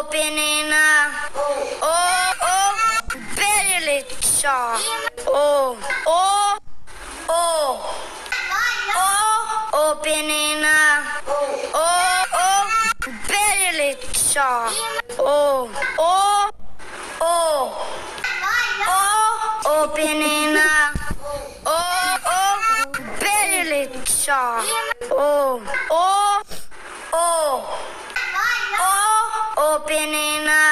Openina. Berilica. Openina. Berilica. Openina. Berilica. Openina.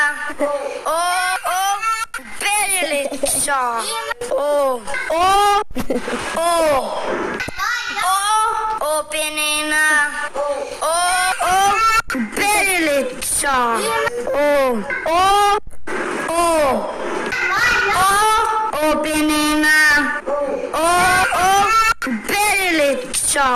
Berilica. Openina. Berilica. Openina. Berilica. Openina. Berilica.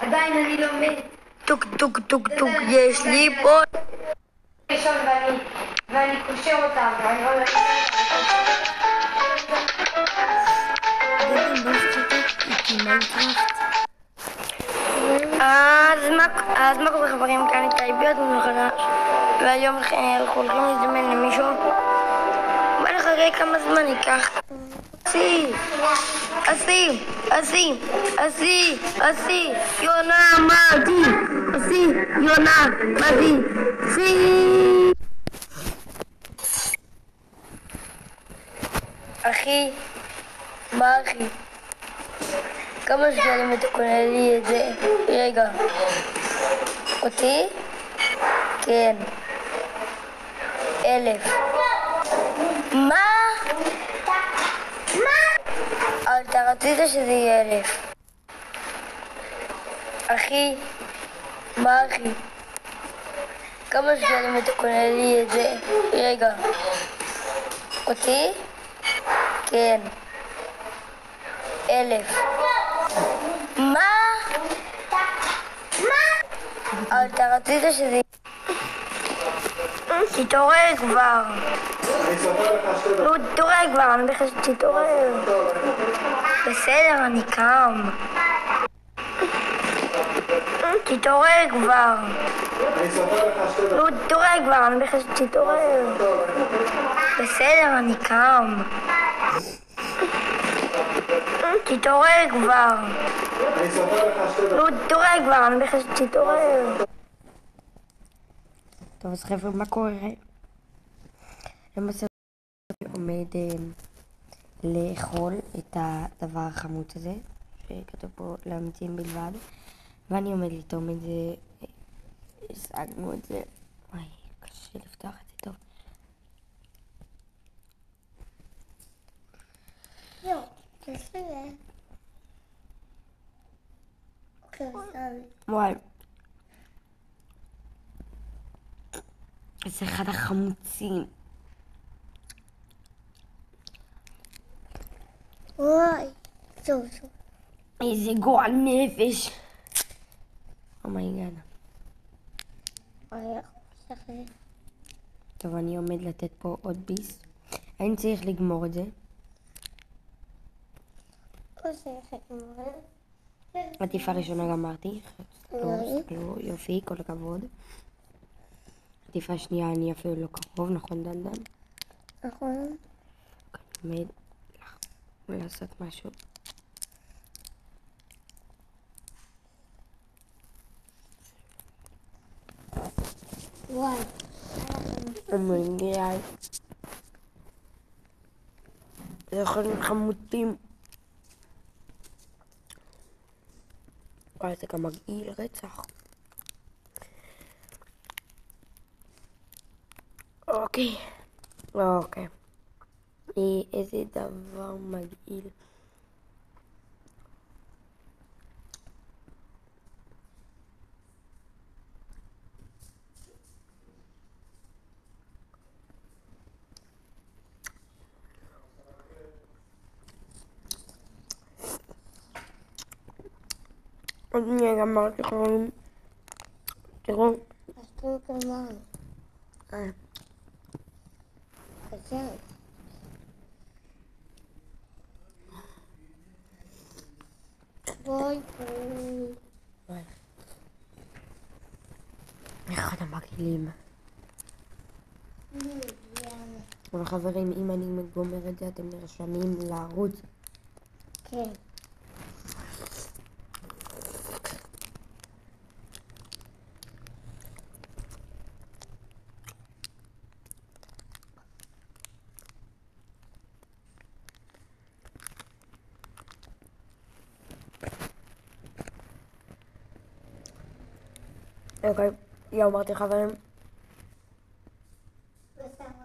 עדיין אני לומד. טוק טוק טוק טוק, יש לי פה. ראשון ואני קושר אותם, ואני הולך... אז מה קורה חברים, כאן איתי ביוט מחדש, והיום אנחנו הולכים להזדמן למישהו. בוא נחכה כמה זמן ייקח. אסי, יונה מדי, אחי, מה אחי? כמה שקלים אתה קונה לי את זה? רגע. אותי? כן. 1,000. מה? אבל אתה רצית שזה יהיה 1,000. אחי, מה אחי? כמה שקלים אתה קונה לי את זה? רגע. אותי? כן. 1,000. מה? אבל אתה רצית שזה... תתעורר כבר. לא, תתעורר כבר, אני בכלל שתתעורר. בסדר, אני קם. תתעורר כבר. לא, תתעורר כבר, אני בכלל שתתעורר. בסדר, אני קם. תתעורר כבר. לא, תתעורר כבר, אני בכלל שתתעורר. טוב, אז חבר'ה, מה קורה? למעשה עומד לאכול את הדבר החמוץ הזה, שכתוב פה לאמיצים בלבד, ואני עומד לטעום את זה. השגנו את זה. וואי, קשה לפתוח את זה טוב. יו, תעשה. וואי. זה אחד החמוצים. וואי, טוב. איזה גועל נפש. אומייגאד. טוב, אני עומד לתת פה עוד ביס. אני צריך לגמור את זה. עטיפה ראשונה גמרתי. תסתכלו, יופי, כל הכבוד. עטיפה שנייה אני אפילו לא קרוב, נכון דנדן? נכון. אני עומד לעשות משהו. וואי. אומייגאד. זה יכולים חמודים. וואי, זה גם מגעיל רצח. אוקיי. איזה דבר מגעיל. אני גמרתי חברים. תראו. אז תראו כמה. כן. בואי בואי. אחד המגעילים. אבל חברים, אם אני גומר את זה, אתם נרשמים לערוץ. כן. אוקיי, אמרתי חברים.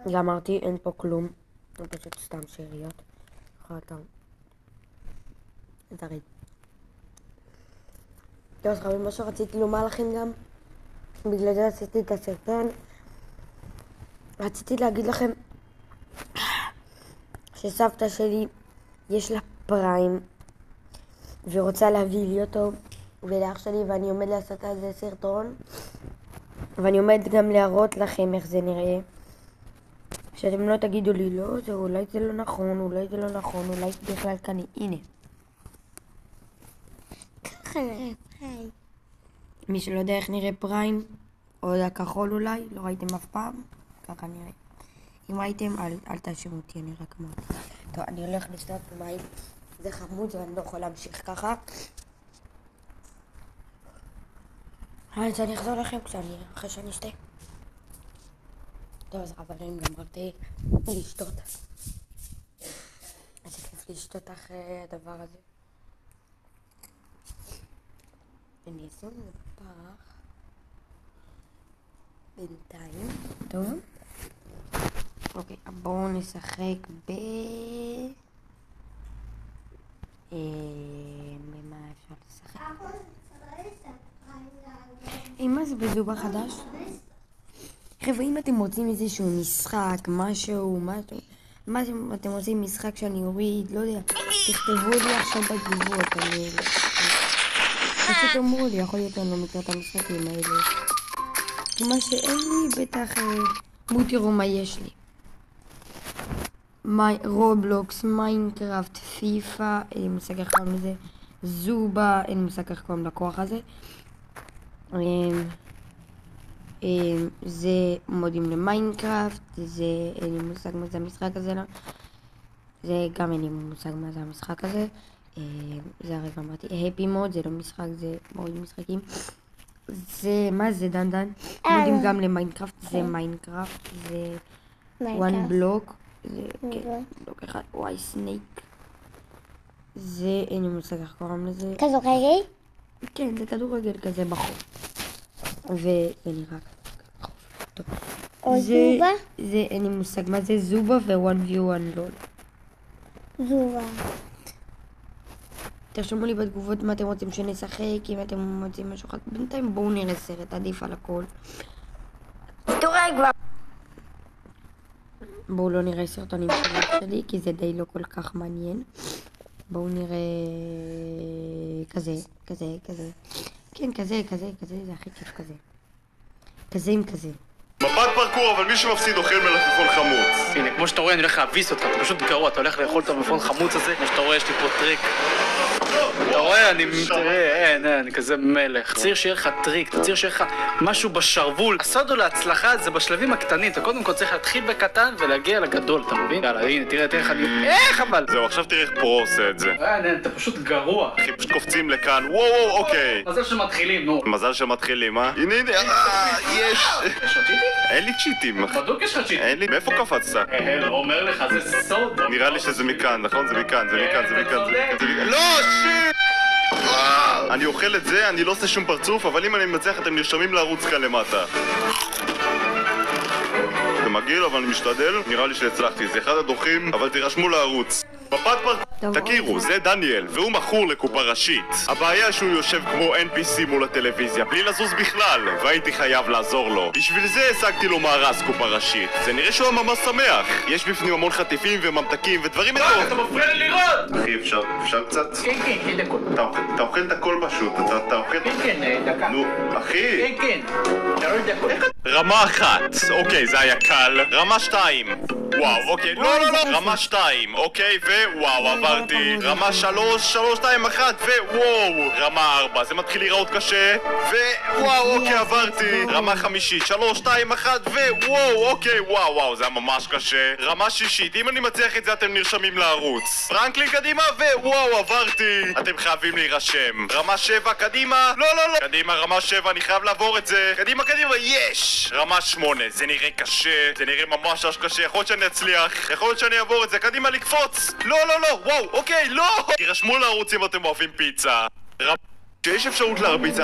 אמרתי, אין פה כלום. זה פשוט סתם שאריות. חלטה. תריד. טוב, אז חברים, מה שרציתי לומר לכם גם, בגלל זה עשיתי את הסרטון. רציתי להגיד לכם שסבתא שלי יש לה פריים ורוצה להביא לי אותו ולאח שלי, ואני עומד לעשות על זה סרטון ואני עומד גם להראות לכם איך זה נראה, שאתם לא תגידו לי לא, זה אולי זה לא נכון, אולי זה לא נכון, אולי בכלל כאן, הנה ככה נראה פריים. מי שלא יודע איך נראה פריים, או הכחול אולי, לא ראיתם אף פעם, ככה נראה. אם ראיתם, אל תאשימו אותי, אני רק אמרתי. טוב, אני הולך לשתות מים, זה חמוד ואני לא יכול להמשיך ככה. אז אני אחזור לכם אחרי שאני אשתה. טוב, אז חברים, גמרתי לשתות. איזה כיף לשתות אחרי הדבר הזה. אני אשים את זה בפח. בינתיים. טוב. אוקיי, בואו נשחק במה אפשר לשחק? מה זה בזובה חדש? חבר'ה, אם אתם רוצים איזשהו משחק, משהו, מה אתם רוצים משחק שאני אוריד, לא יודע, תכתבו לי עכשיו בתגובות, פשוט אמרו לי, יכול להיות אני לא מכיר את המשחקים האלה. מה שאין לי, בטח, בואו תראו מה יש לי. רובלוקס, מיינקראפט, פיפא, אין לי מושג איך קוראים לזה, זובה, אין לי מושג איך קוראים לכוח הזה. זה מודים למיינקראפט, זה אין לי מושג מה זה המשחק הזה, לא? זה גם אין לי מושג מה זה המשחק הזה. זה הרגע אמרתי, הפי מוד, זה לא משחק, זה מודים משחקים. זה, מה זה דן? מודים גם למיינקראפט, זה מיינקראפט, זה one block, זה בלוק אחד, וואי סנייק. זה אין לי מושג איך קוראים לזה. כדורגל? כן, זה כדורגל כזה בחוף. וזה נראה טוב. או זובה? זה אין לי מושג מה זה זובה ו1v1 לול. זובה. תרשמו לי בתגובות מה אתם רוצים שנשחק, אם אתם רוצים משהו אחר. בינתיים בואו נראה סרט, עדיף על הכל. תורא כבר! בואו לא נראה סרטונים שלי, כי זה די לא כל כך מעניין. בואו נראה כזה. כן, כזה, זה הכי כיף כזה. כזה עם כזה. מפת פרקור, אבל מי שמפסיד אוכל מלפפון חמוץ. הנה, כמו שאתה רואה, אני הולך להביס אותך, אתה פשוט גרוע, אתה הולך לאכול את המלפפון חמוץ הזה. כמו שאתה רואה, יש לי פה טריק. אתה רואה, אני כזה מלך. צריך שיהיה לך טריק, צריך שיהיה לך משהו בשרוול. הסוד להצלחה זה בשלבים הקטנים. אתה קודם כל צריך להתחיל בקטן ולהגיע לגדול, אתה מבין? יאללה, הנה, תראה איך אני... איך אבל? זהו, עכשיו תראה איך פרו עושה את זה. אתה פשוט גרוע. אחי, פשוט קופצים לכאן, וואו, אוקיי. מזל שמתחילים, נו. מזל שמתחילים, אה? הנה, יש! יש לך צ'יטים? אין לי צ'יטים. בדוק יש לך צ'יטים. אין לי, מאיפה קפצת? לא אומר לך, זה סוד. נראה לי שזה מכאן, נכון? זה מכאן. לא, שיט! אני אוכל את זה, אני לא עושה שום פרצוף, אבל אם אני מצליח אתם נרשמים לערוץ כאן למטה. זה מגעיל, אבל אני משתדל. נראה לי שהצלחתי, זה אחד הדוחים, אבל תירשמו לערוץ. מפת טוב, תכירו, זה דניאל, והוא מכור לקופה ראשית. הבעיה שהוא יושב כמו NPC מול הטלוויזיה, בלי לזוז בכלל, והייתי חייב לעזור לו. בשביל זה השגתי לו מארז קופה ראשית. זה נראה שהוא ממש שמח. יש בפנים המון חטיפים וממתקים ודברים מטורפים. אתה מפריע לי לראות! אחי, אפשר קצת? כן, כן, 2 דקות. אתה אוכל את הכל פשוט, אתה אוכל... כן, כן, דקה. נו, אחי! כן, כן, 3 דקות. רמה 1, אוקיי, זה היה קל. רמה 2. וואו, אוקיי, לא, רמה 2, אוקיי, ווואו, עברתי. רמה 3, 3, 2, 1, ווואו. רמה 4, זה מתחיל להיראות קשה. ווואו, אוקיי, עברתי. רמה 5, 3, 2, 1, ווואו, אוקיי, וואו, זה היה ממש קשה. רמה 6, אם אני מצליח את זה אתם נרשמים לערוץ. פרנקלין קדימה, ווואו, עברתי. אתם חייבים להירשם. רמה 7, קדימה. לא. קדימה, רמה 7, אני חייב לעבור את זה. קדימה, יש! רמה 8, זה נראה קשה. זה נראה ממש קשה. יכול להיות שאני אצליח. יכול להיות שאני אעבור את זה. קדימה, לקפוץ. לא, וואו, אוקיי, לא! תירשמו לערוץ אם אתם אוהבים פיצה. שיש אפשרות להרביץ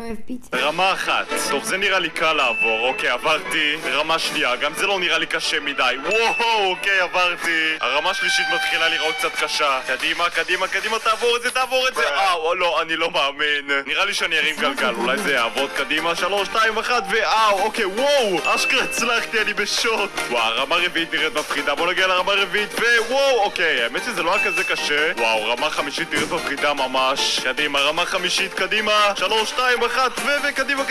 רמה 1, טוב זה נראה לי קל לעבור, אוקיי עברתי. רמה שנייה, גם זה לא נראה לי קשה מדי. וואו, אוקיי עברתי. הרמה שלישית מתחילה לראות קצת קשה. קדימה, תעבור את זה. לא, אני לא מאמין. נראה לי שאני ארים גלגל, אולי זה יעבוד. קדימה, 3, 2, 1 אוקיי, וואו, אשכרה הצלחתי, אני בשוק. וואו, הרמה רביעית נראית מפחידה, בוא נגיע לרמה רביעית ווואו, אוקיי, האמת שזה לא היה כזה קשה. וואו, רמה חמישית נראית מפחידה ממש. קדימה, רמה חמישית, קדימה 3, 2, 1 וקדימה.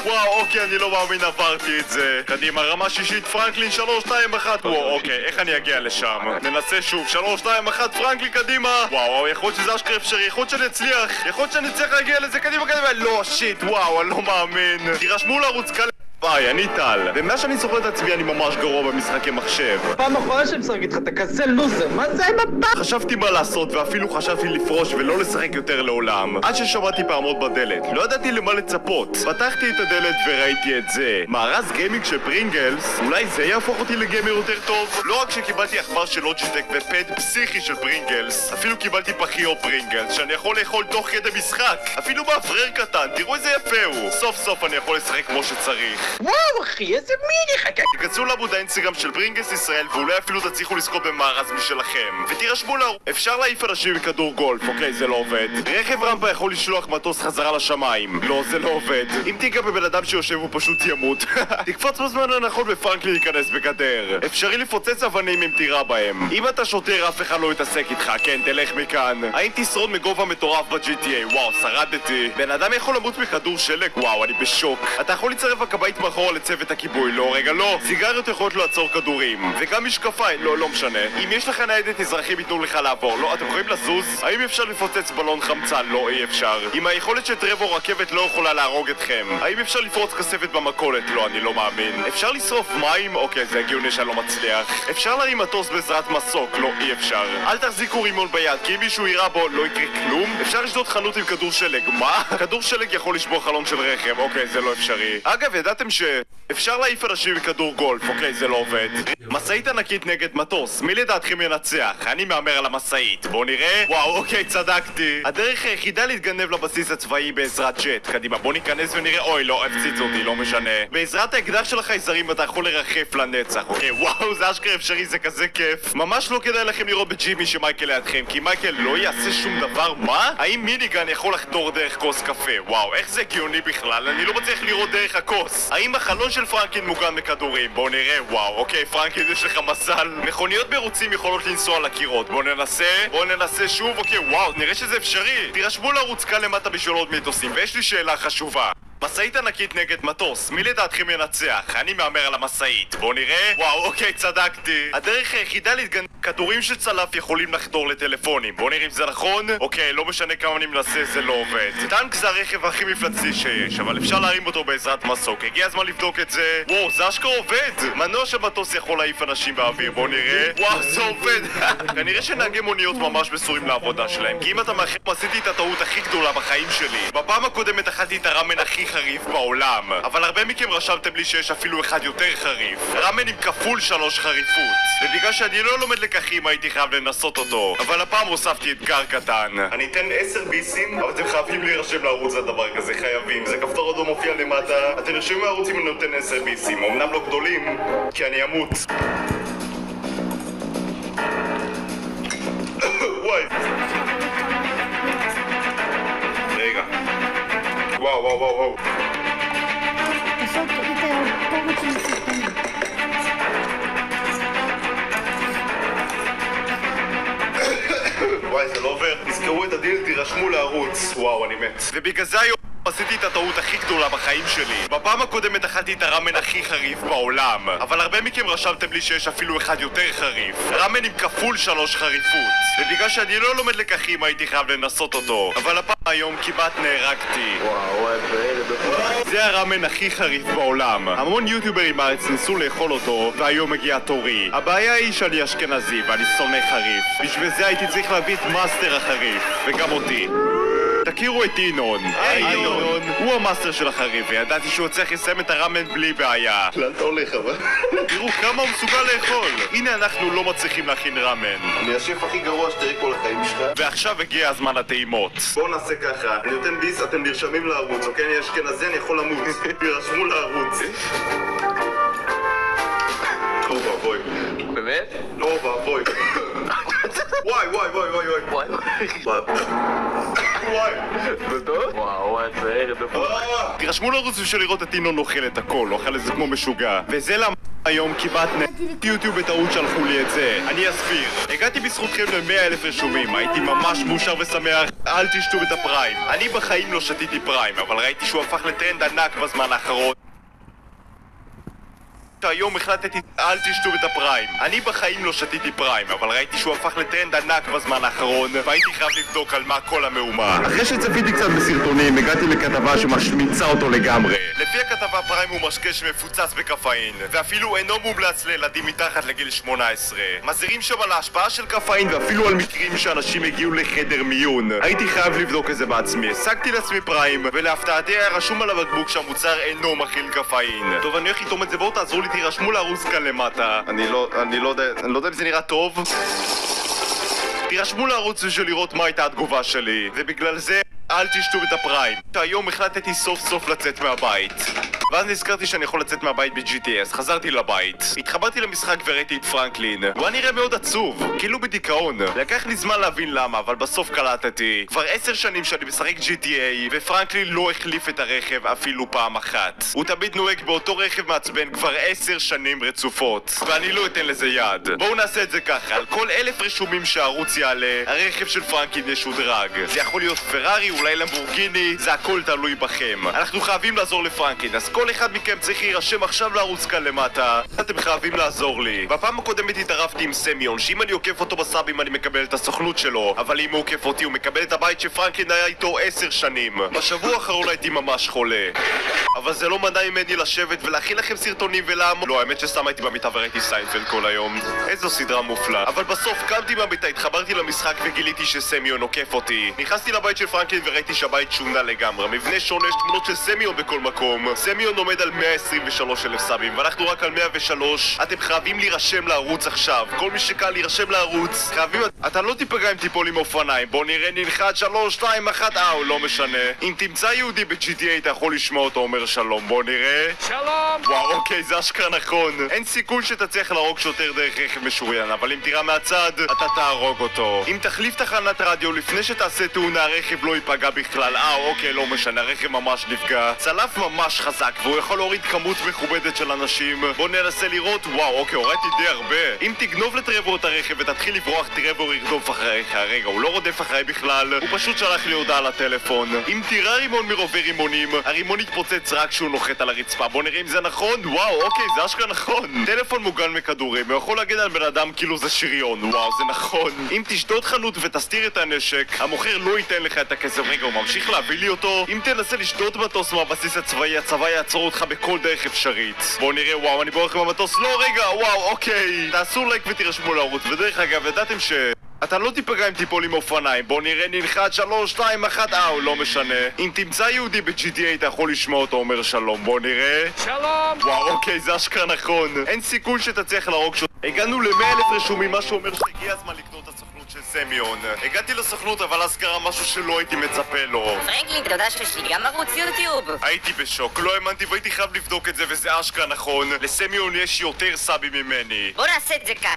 וואו, אוקיי, אני לא מאמין, עברתי את זה. קדימה, רמה שישית, פרנקלין, 3, 2, 1 וואו, אוקיי, איך אני אגיע לשם? ננסה שוב, 3, 2, 1 פרנקלין, קדימה. וואו, יכול להיות שזה אשכרה אפשרי, יכול להיות שאני אצליח. יכול להיות שאני אצליח להגיע לזה, קדימה. לא, שיט, וואו, אני לא מאמין. תירשמו לערוץ קל. ביי, אני טל, ומאז שאני זוכר את עצמי אני ממש גרוע במשחקי מחשב. פעם אחרונה שאני משחק איתך, אתה כזה לוזר, מה זה עם הפעם? חשבתי מה לעשות ואפילו חשבתי לפרוש ולא לשחק יותר לעולם, עד ששמעתי פעמות בדלת. לא ידעתי למה לצפות. פתחתי את הדלת וראיתי את זה, מארז גיימינג של פרינגלס. אולי זה יהפוך אותי לגיימר יותר טוב? לא רק שקיבלתי עכבר של לוג'יטק ופד פסיכי של פרינגלס, אפילו קיבלתי פחיות פרינגלס שאני יכול לאכול תוך כדי משחק. אפילו מאוורר קטן, תראו איזה יפה הוא. סוף סוף אני יכול לשחק כמו שצריך. וואו אחי, איזה מיני חכה. תיכנסו לעמוד האינסטגרם של פרינגלס ישראל ואולי אפילו תצליחו לזכות במארז משלכם. ותירשמו אפשר להעיף אנשים בכדור גולף, אוקיי, זה לא עובד. רכב רמפה יכול לשלוח מטוס חזרה לשמיים. לא, זה לא עובד. אם תיגע בבן אדם שיושב הוא פשוט ימות. תקפוץ בזמן הנכון בפרנקלין להיכנס בגדר. אפשרי לפוצץ אבנים אם תירה בהם. אם אתה שוטר אף אחד לא יתעסק איתך, כן, תלך מכאן. האם תשרוד מגובה מטורף ב-GTA? וואו, שרדתי. בן אדם יכול למות מכדור שלג, וואו, אני בשוק. אתה יכול לצרף הכבאית מאחורה לצוות הכיבוי, לא, רגע, לא. סיגריות יכולות לעצור כדורים. וגם משקפיים, לא משנה. אם יש לך ניידת אזרחים ייתנו לך לעבור, לא, אתם יכולים לזוז? האם אפשר לפוצץ בלון חמצן? לא, אי אפשר. עם היכולת שטרבור רכבת לא יכולה להרוג אתכם. האם אפשר לפרוץ כספת במכולת? לא, אני לא מאמין. אפשר לשרוף מים? אוקיי, זה הגיוני שאני לא מצליח. אפשר להרים מטוס בעזרת מסוק? לא, אי אפשר. אל תחזיקו רימון ביד, כי אם מישהו יירה בו לא יקרה כלום. אפשר לשדוד חנות עם כדור שלג. מה? כדור שלג יכול לשבור חלון של רכב, אוקיי, זה לא אפשרי. אגב, ידעתם אפשר להעיף אנשים בכדור גולף, אוקיי, זה לא עובד. משאית ענקית נגד מטוס, מי לדעתכם ינצח? אני מהמר על המשאית. בואו נראה. וואו, אוקיי, צדקתי. הדרך היחידה להתגנב לבסיס הצבאי בעזרת ג'ט. קדימה, בואו ניכנס ונראה. אוי, לא, הפציץ אותי, לא משנה. בעזרת האקדח של החייזרים אתה יכול לרחף לנצח, אוקיי, וואו, זה אשכרה אפשרי, זה כזה כיף. ממש לא כדאי לכם לראות בג'ימי שמייקל לידכם, כי מייקל לא יעשה שום דבר. מה? האם מיניגן יכול לחדור דרך כוס קפה? וואו, איך זה הגיוני בכלל? אני לא מצליח לראות דרך הכוס. האם החלון של פרנקלין מוגן מכדורים? בואו נראה. וואו, אוקיי, פרנקלין, יש לך מזל. מכוניות מרוצים יכולות לנסוע על הקירות. בואו ננסה שוב. אוקיי, וואו, נראה שזה אפשרי. תירשמו לערוץ כאן למטה בשביל עוד מיתוסים, ויש לי שאלה חשובה. משאית ענקית נגד מטוס, מי לדעתכם ינצח? אני מהמר על המשאית. בואו נראה. וואו, אוקיי, צדקתי. הדרך היחידה להתגנב... כדורים של צלף יכולים לחדור לטלפונים. בואו נראה אם זה נכון. אוקיי, לא משנה כמה אני מנסה, זה לא עובד. טנק זה הרכב הכי מפלצתי שיש, אבל אפשר להרים אותו בעזרת מסוק. הגיע הזמן לבדוק את זה. וואו, זה אשכרה עובד. מנוע של מטוס יכול להעיף אנשים באוויר. בואו נראה. וואו, זה עובד. כנראה שנהגי מוניות ממש מסורים לעבודה שלהם, כי אם אתה מאחר, עשיתי את הטעות הכי גדולה בחיים שלי. בפעם הקודמת אכלתי את הרמן הכי חריף בעולם, אבל הרבה מכם רשמתם לי שיש אפילו אחד יותר חריף. רמן עם כפול 3 חריפות. ובגלל שאני לא לומד לקחים הייתי חייב לנסות אותו, אבל הפעם הוספתי אתגר קטן. אני אתן 10 ביסים, אבל אתם חייבים להירשם לערוץ לדבר כזה, חייבים. זה כפתור עוד לא מופיע למטה. אתם נרשמים לערוץ אם אני נותן 10 ביסים, אמנם לא גדולים, כי אני אמות. וואו, וואו, וואו, וואו. לעשות את הפורט של הסרטונים. וואי, זה לא עובר. תזכרו את הדיל, תירשמו לערוץ. וואו, אני מת. ובגלל זה היום עשיתי את הטעות הכי גדולה בחיים שלי. בפעם הקודמת אכלתי את הראמן הכי חריף בעולם, אבל הרבה מכם רשמתם לי שיש אפילו אחד יותר חריף. ראמן עם כפול 3 חריפות. ובגלל שאני לא לומד לקחים הייתי חייב לנסות אותו, אבל הפעם היום כמעט נהרגתי. זה הראמן הכי חריף בעולם. המון יוטיוברים בארץ ניסו לאכול אותו, והיום מגיע תורי. הבעיה היא שאני אשכנזי ואני שונא חריף. בשביל זה הייתי צריך להביא את מאסטר החריף, וגם אותי. תכירו את ינון. היי ינון. הוא המאסטר של החריף, וידעתי שהוא צריך לסיים את הראמן בלי בעיה. לאן אתה הולך אבל? תראו כמה הוא מסוגל לאכול. הנה אנחנו לא מצליחים להכין ראמן. אני השף הכי גרוע שתראי כל החיים שלך. ועכשיו הגיע הזמן לטעימות. בואו נעשה ככה, אני נותן ביס, אתם נרשמים לערוץ, אוקיי? אני אשכנזי, אני יכול למות. תירשמו לערוץ. אוי ואבוי. באמת? אוי ואבוי. וואי וואי וואי וואי וואי. וואי. בטוח? וואו, זה ערב תירשמו לערוץ בשביל לראות את ינון אוכל את הכל, אוכל את זה כמו משוגע. וזה למה היום כמעט יוטיוב בטעות שלחו לי את זה. אני אסביר. הגעתי בזכותכם ל100,000 רשומים, הייתי ממש מאושר ושמח. אל תשתו את הפריים. אני בחיים לא שתיתי פריים, אבל ראיתי שהוא הפך לטרנד ענק בזמן האחרון. היום החלטתי אל תשתו את הפריים. אני בחיים לא שתיתי פריים, אבל ראיתי שהוא הפך לטרנד ענק בזמן האחרון, והייתי חייב לבדוק על מה כל המהומה. אחרי שצפיתי קצת בסרטונים, הגעתי לכתבה שמשמיצה אותו לגמרי. לפי הכתבה פריים הוא משקה שמפוצץ בקפאין, ואפילו אינו מומלץ לילדים מתחת לגיל 18. מזהירים שם על ההשפעה של קפאין ואפילו על מקרים שאנשים הגיעו לחדר מיון. הייתי חייב לבדוק את זה בעצמי. השגתי לעצמי פריים, ולהפתעתי היה רשום על הבקבוק שהמוצר אינו מכיל קפאין. טוב, אני הולך לטעום את זה, בואו תעזרו לי, תירשמו לערוץ כאן למטה. אני לא יודע אם זה נראה טוב. תירשמו לערוץ בשביל לראות מה הייתה התגובה שלי, ובגלל זה אל תשתו את הפריים. שהיום החלטתי סוף סוף לצאת מהבית, ואז נזכרתי שאני יכול לצאת מהבית ב-GTS. חזרתי לבית, התחברתי למשחק וראיתי את פרנקלין. הוא היה נראה מאוד עצוב, כאילו בדיכאון. לקח לי זמן להבין למה, אבל בסוף קלטתי. כבר 10 שנים שאני משחק GTA, ופרנקלין לא החליף את הרכב אפילו פעם אחת. הוא תמיד נוהג באותו רכב מעצבן כבר 10 שנים רצופות, ואני לא אתן לזה יד. בואו נעשה את זה ככה, על כל 1,000 רשומים שהערוץ יעלה, הרכב של פרנקלין ישודרג. זה יכול להיות פרארי, אולי למבורגיני, זה הכל תלוי בכם. אנחנו חייבים לעזור לפרנקלין, אז כל אחד מכם צריך להירשם עכשיו לערוץ כאן למטה. אתם חייבים לעזור לי. בפעם הקודמת התערבתי עם סמיון, שאם אני עוקף אותו בסאבים אני מקבל את הסוכנות שלו, אבל אם הוא עוקף אותי הוא מקבל את הבית שפרנקלין היה איתו 10 שנים. בשבוע האחרון הייתי ממש חולה, אבל זה לא מנע ממני לשבת ולהכין לכם סרטונים ולעמוד. לא, האמת שסתם הייתי במיטה וראיתי סיינפלד כל היום. איזו סדרה מופלאה. אבל בסוף קמתי מהמיטה, התחברתי למשחק וגיליתי שסמיון עוקף אותי. נכנסתי לבית של פרנקלין וראיתי שהבית שונה לגמרי. מבנה שונה, יש תמונות של סמיון בכל מקום. סמיון עומד על 123,000 סאבים, ואנחנו רק על 103. אתם חייבים להירשם לערוץ עכשיו. כל מי שקל להירשם לערוץ, חייבים... אתה לא תיפגע אם תיפול עם אופניים. בוא נראה, נלחץ 3, 2, 1, לא משנה. אם תמצא יהודי ב-GTA אתה יכול לשמוע אותו אומר שלום. בוא נראה. שלום! וואו, אוקיי, זה אשכרה נכון. אין סיכוי שתצליח להרוג שוטר דרך רכב משוריין, אבל אם תראה מהצד, אתה תהרוג אותו. אם תחליף תחנת רדיו לפני שתעשה תאונה, הרכב לא ייפגע בכלל. אוקיי, לא משנה, הרכב ממש נפגע. צלף ממש חזק, והוא יכול להוריד כמות מכובדת של אנשים. בוא ננסה לראות. וואו, אוקיי, הורדתי די הרבה. אם תגנוב לטרבור את הרכב ותתחיל לברוח, טרבור ירדוף אחריך. רגע, הוא לא רודף אחריי בכלל, הוא פשוט שלח לי הודעה לטלפון. אם תירה רימון מרובה רימונים, הרימון יתפוצץ רק כשהוא נוחת על הרצפה. בוא נראה אם זה נכון. וואו, אוקיי, זה אשכרה נכון. טלפון מוגן מכדורים, הוא יכול להגן על בן אדם כאילו זה שריון. וואו, זה נכון. אם תשדוד חנות ותסתיר את הנשק, המוכר לא ייתן לך את הכסף. רגע, הוא ממשיך להביא לי אותו. אם תנסה לשדוד מטוס מהבסיס הצבאי, הצבא יעצור אותך בכל דרך אפשרית. בוא נראה. וואו, אני בורח מהמטוס. לא, רגע, וואו, אוקיי. תעשו לייק ותירשמו לערוץ. ודרך אגב, ידעתם ש... אתה לא תיפגע אם תיפול עם אופניים. בוא נראה, נלחץ 3, 2, 1, לא משנה. אם תמצא יהודי ב-GTA אתה יכול לשמוע אותו אומר שלום. בוא נראה. שלום! וואו, אוקיי, זה אשכרה נכון. אין סיכוי שתצליח להרוג שוט. הגענו ל100,000 רשומים, מה שאומר שהגיע הזמן לקנות את הסוכנות של סמיון. הגעתי לסוכנות, אבל אז קרה משהו שלא הייתי מצפה לו. פרנקלין, אתה יודע שיש לי גם ערוץ יוטיוב. הייתי בשוק, לא האמנתי והייתי חייב לבדוק את זה, וזה אשכרה נכון. לסמיון יש יותר סאבים ממני. בוא נעשה את זה כאן.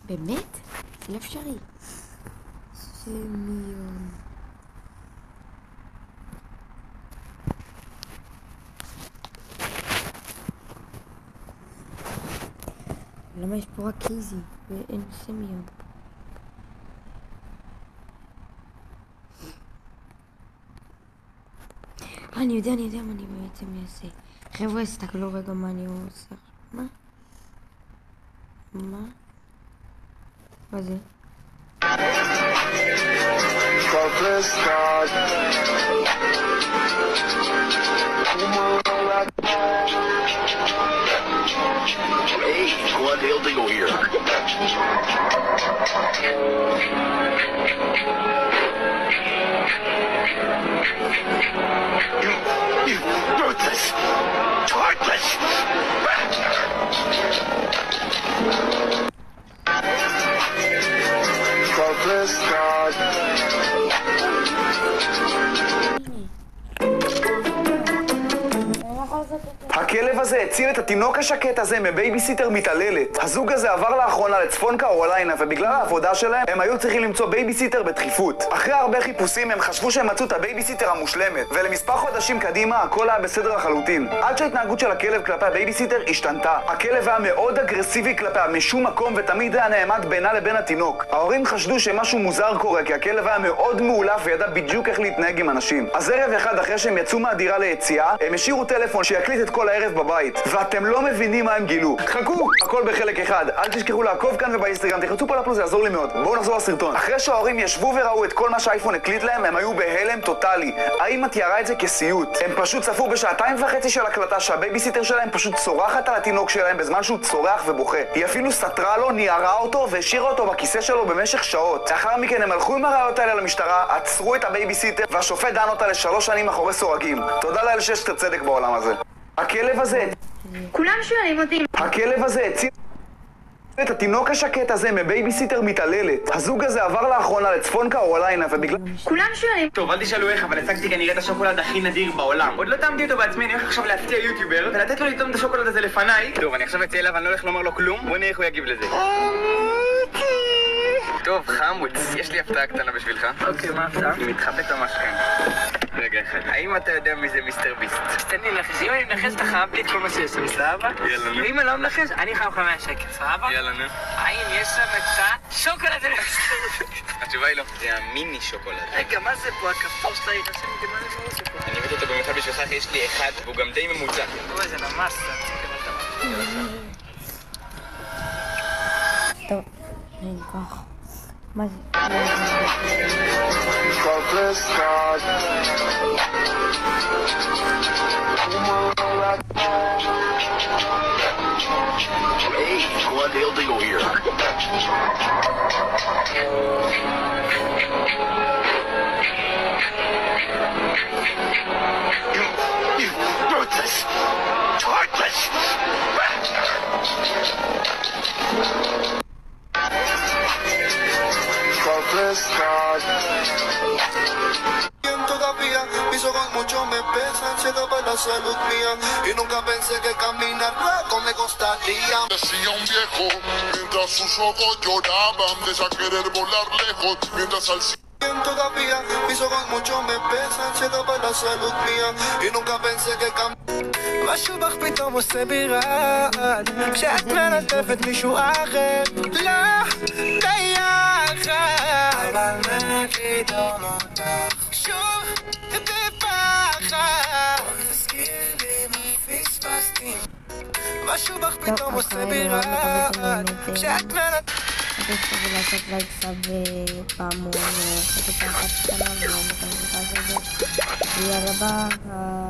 באמת? זה לא אפשרי. סמיון. למה יש פה רק איזי ואין סמיון? אני יודע מה אני בעצם אעשה. חבר'ה, הסתכלו רגע מה אני עושה. מה? מה זה? Hey, Quad Dale Dingle here. You ruthless, heartless bastard! Ruthless God. הכלב הזה הציל את התינוק השקט הזה מבייביסיטר מתעללת. הזוג הזה עבר לאחרונה לצפון קרוליינה, ובגלל העבודה שלהם הם היו צריכים למצוא בייביסיטר בדחיפות. אחרי הרבה חיפושים הם חשבו שהם מצאו את הבייביסיטר המושלמת, ולמספר חודשים קדימה הכל היה בסדר לחלוטין. עד שההתנהגות של הכלב כלפי הבייביסיטר השתנתה. הכלב היה מאוד אגרסיבי כלפיה משום מקום, ותמיד היה נעמד בינה לבין התינוק. ההורים חשדו שמשהו מוזר קורה, כי הכלב היה מאוד מאולף וידע בדיוק איך להתנהג עם אנשים. אז ערב אחד אחרי שהם יצאו מהדירה ליציאה, הם השאירו טלפון שיקליט את כל הערב בבית, ואתם לא מבינים מה הם גילו. חכו, הכל בחלק אחד. אל תשכחו לעקוב כאן ובאינסטגרם, תחלצו פה לפלוס, זה יעזור לי מאוד. בואו נחזור לסרטון. אחרי שההורים ישבו וראו את כל מה שהאייפון הקליט להם, הם היו בהלם טוטלי. האמא תיארה את זה כסיוט. הם פשוט צפו בשעתיים וחצי של הקלטה שהבייביסיטר שלהם פשוט צורחת על התינוק שלהם בזמן שהוא צורח ובוכה. היא אפילו סתרה לו, ניערה אותו והשאירה אותו בכיסא שלו במשך שעות. לאחר מכן הם הלכו עם הראיות האלה למשטרה, עצרו את הבייביסיטר, והשופט דן אותה ל3 שנים מאחורי סורגים. תודה לאל שיש קצת צדק בעולם הזה. הכלב הזה... כולם שואלים אותי. הכלב הזה הציל את התינוק השקט הזה מבייביסיטר מתעללת. הזוג הזה עבר לאחרונה לצפון קרוליינה, ובגלל... כולם שואלים. טוב, אל תשאלו איך, אבל הצגתי כנראה את השוקולד הכי נדיר בעולם. עוד לא טעמתי אותו בעצמי, אני הולך עכשיו להפתיע יוטיובר ולתת לו לטעום את השוקולד הזה לפניי. טוב, אני עכשיו אצא אליו, אני לא הולך לומר לו כלום. בוא נראה איך הוא יגיב לזה. טוב, חמוץ, יש לי הפתעה קטנה בשבילך. אוקיי, מה הפתעה? היא מתחבאת ממש כאן. רגע אחד, האם אתה יודע מי זה מיסטר ביסט? תן לי לנחש, אם אני מנחש אתה חייב לי את כל מה שיש שם, סבבה? יאללה נו. ואם אני לא מנחש, אני חייב לך 100 שקל, סבבה? יאללה נו. האם יש שם את השוקולד הזה? התשובה היא לא. זה המיני שוקולד. רגע, מה זה פה? הכפתור שלה היא רשמת, מה זה פה עושה פה? אני הבאתי אותו במיוחד בשבילך, כי יש לי אחד, והוא גם די ממוצע. אוי, זה ממש טוב, אין כוח. מה זה? Hey, Quad Dale Dingle here. You ruthless, heartless bastard! Todavía piso con mucho me pesan, ciega para la salud mía y nunca pensé que caminar rato me costaría. Decía un viejo mientras sus ojos lloraban de ya querer volar lejos mientras al Todavía piso con mucho me pesan, ciega para la salud mía y nunca pensé que משהו בך פתאום עושה בי רעד כשאת מנטפת מישהו אחר לא ביחד אבל מקידום אותך שוב בפחד תזכיר לי מה פספסתי משהו בך פתאום עושה בי רעד כשאת מנטפת אני חושב לעשות לייק סאב פעמון חצי פעם קטנה ויאללה ביי